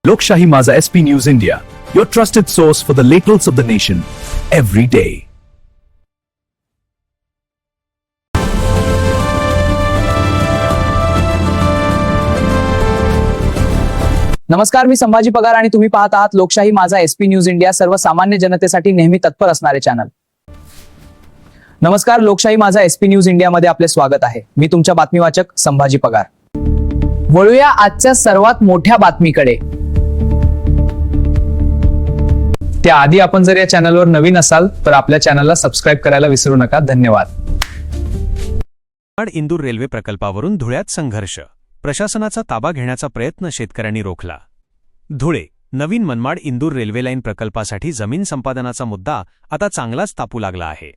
Lokshahhi Maza SP News India, your trusted source for the latest of the nation, every day. नमस्कार, मी संभाजी पगार आणि तुम्ही पाहत आहात लोकशाही माझा एसपी न्यूज इंडिया, सर्वसामान्य जनतेसाठी नेहमी तत्पर असणारे चॅनल. नमस्कार, लोकशाही माझा एसपी न्यूज इंडिया मध्ये आपले स्वागत आहे. मी तुमचा बातमीवाचक संभाजी पगार. वळूया आजच्या सर्वात मोठ्या बातमीकडे. त्याआधी आपण जर या चॅनलवर नवीन असाल तर आपल्या चॅनलला सबस्क्राइब करायला विसरू नका. धन्यवाद. इंदूर रेल्वे प्रकल्पावरून धुळ्यात संघर्ष, प्रशासनाचा ताबा घेण्याचा प्रयत्न शेतकऱ्यांनी रोखला. धुळे नवीन मनमाड इंदूर रेल्वे लाईन प्रकल्पासाठी जमीन संपादनाचा मुद्दा आता चांगलाच तापू लागला आहे.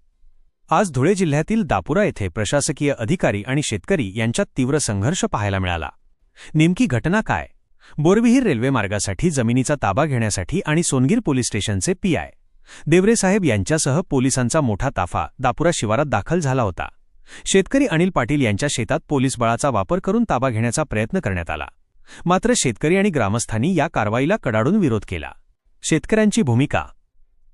आज धुळे जिल्ह्यातील दापुरा येथे प्रशासकीय अधिकारी आणि शेतकरी यांच्यात तीव्र संघर्ष पाहायला मिळाला. नेमकी घटना काय? बोरविहीर रेल्वे मार्गासाठी जमिनीचा ताबा घेण्यासाठी आणि सोनगीर पोलीस स्टेशनचे पीआय देवरेसाहेब यांच्यासह पोलिसांचा मोठा ताफा दापुरा शिवारात दाखल झाला होता. शेतकरी अनिल पाटील यांच्या शेतात पोलीस बळाचा वापर करून ताबा घेण्याचा प्रयत्न करण्यात आला. मात्र शेतकरी आणि ग्रामस्थांनी या कारवाईला कडाडून विरोध केला. शेतकऱ्यांची भूमिका.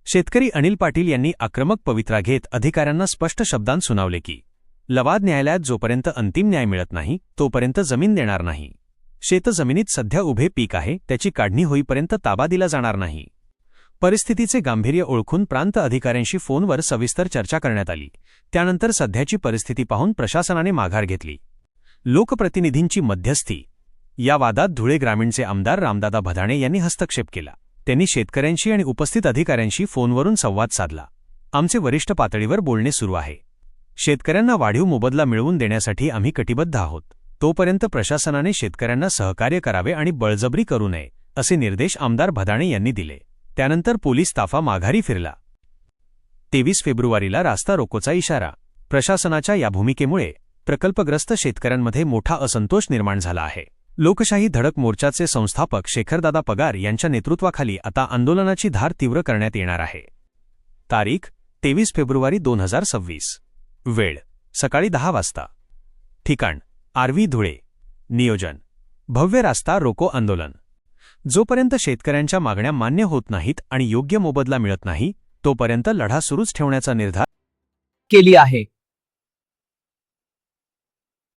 शेतकरी अनिल पाटील यांनी आक्रमक पवित्रा घेत अधिकाऱ्यांना स्पष्ट शब्दांत सुनावले की लवाद न्यायालयात जोपर्यंत अंतिम न्याय मिळत नाही तोपर्यंत जमीन देणार नाही. शेतजमिनीत सध्या उभे पीक आहे, त्याची काढणी होईपर्यंत ताबा दिला जाणार नाही. परिस्थितीचे गांभीर्य ओळखून प्रांत अधिकाऱ्यांशी फोनवर सविस्तर चर्चा करण्यात आली. त्यानंतर सध्याची परिस्थिती पाहून प्रशासनाने माघार घेतली. लोकप्रतिनिधींची मध्यस्थी. या वादात धुळे ग्रामीणचे आमदार रामदादा भदाणे यांनी हस्तक्षेप केला. त्यांनी शेतकऱ्यांशी आणि उपस्थित अधिकाऱ्यांशी फोनवरून संवाद साधला. आमचे वरिष्ठ पातळीवर बोलणे सुरू आहे. शेतकऱ्यांना वाढीव मोबदला मिळवून देण्यासाठी आम्ही कटिबद्ध आहोत. तोपर्यंत प्रशासनाने शेतकऱ्यांना सहकार्य करावे आणि बळजबरी करू नये, असे निर्देश आमदार भदाणे यांनी दिले. त्यानंतर पोलीस ताफा माघारी फिरला. 23 फेब्रुवारीला रास्ता रोकोचा इशारा. प्रशासनाच्या या भूमिकेमुळे प्रकल्पग्रस्त शेतकऱ्यांमध्ये मोठा असंतोष निर्माण झाला आहे. लोकशाही धडक मोर्चाचे संस्थापक शेखरदादा पगार यांच्या नेतृत्वाखाली आता आंदोलनाची धार तीव्र करण्यात येणार आहे. तारीख 23 फेब्रुवारी 2026. वेळ सकाळी 10 वाजता. ठिकाण आर्वी धुळे. नियोजन भव्य रास्ता रोको आंदोलन. जोपर्यंत शेतकऱ्यांच्या मागण्या मान्य होत नाहीत आणि योग्य मोबदला मिळत नाही तोपर्यंत लढा सुरूच ठेवण्याचा निर्धार केली आहे.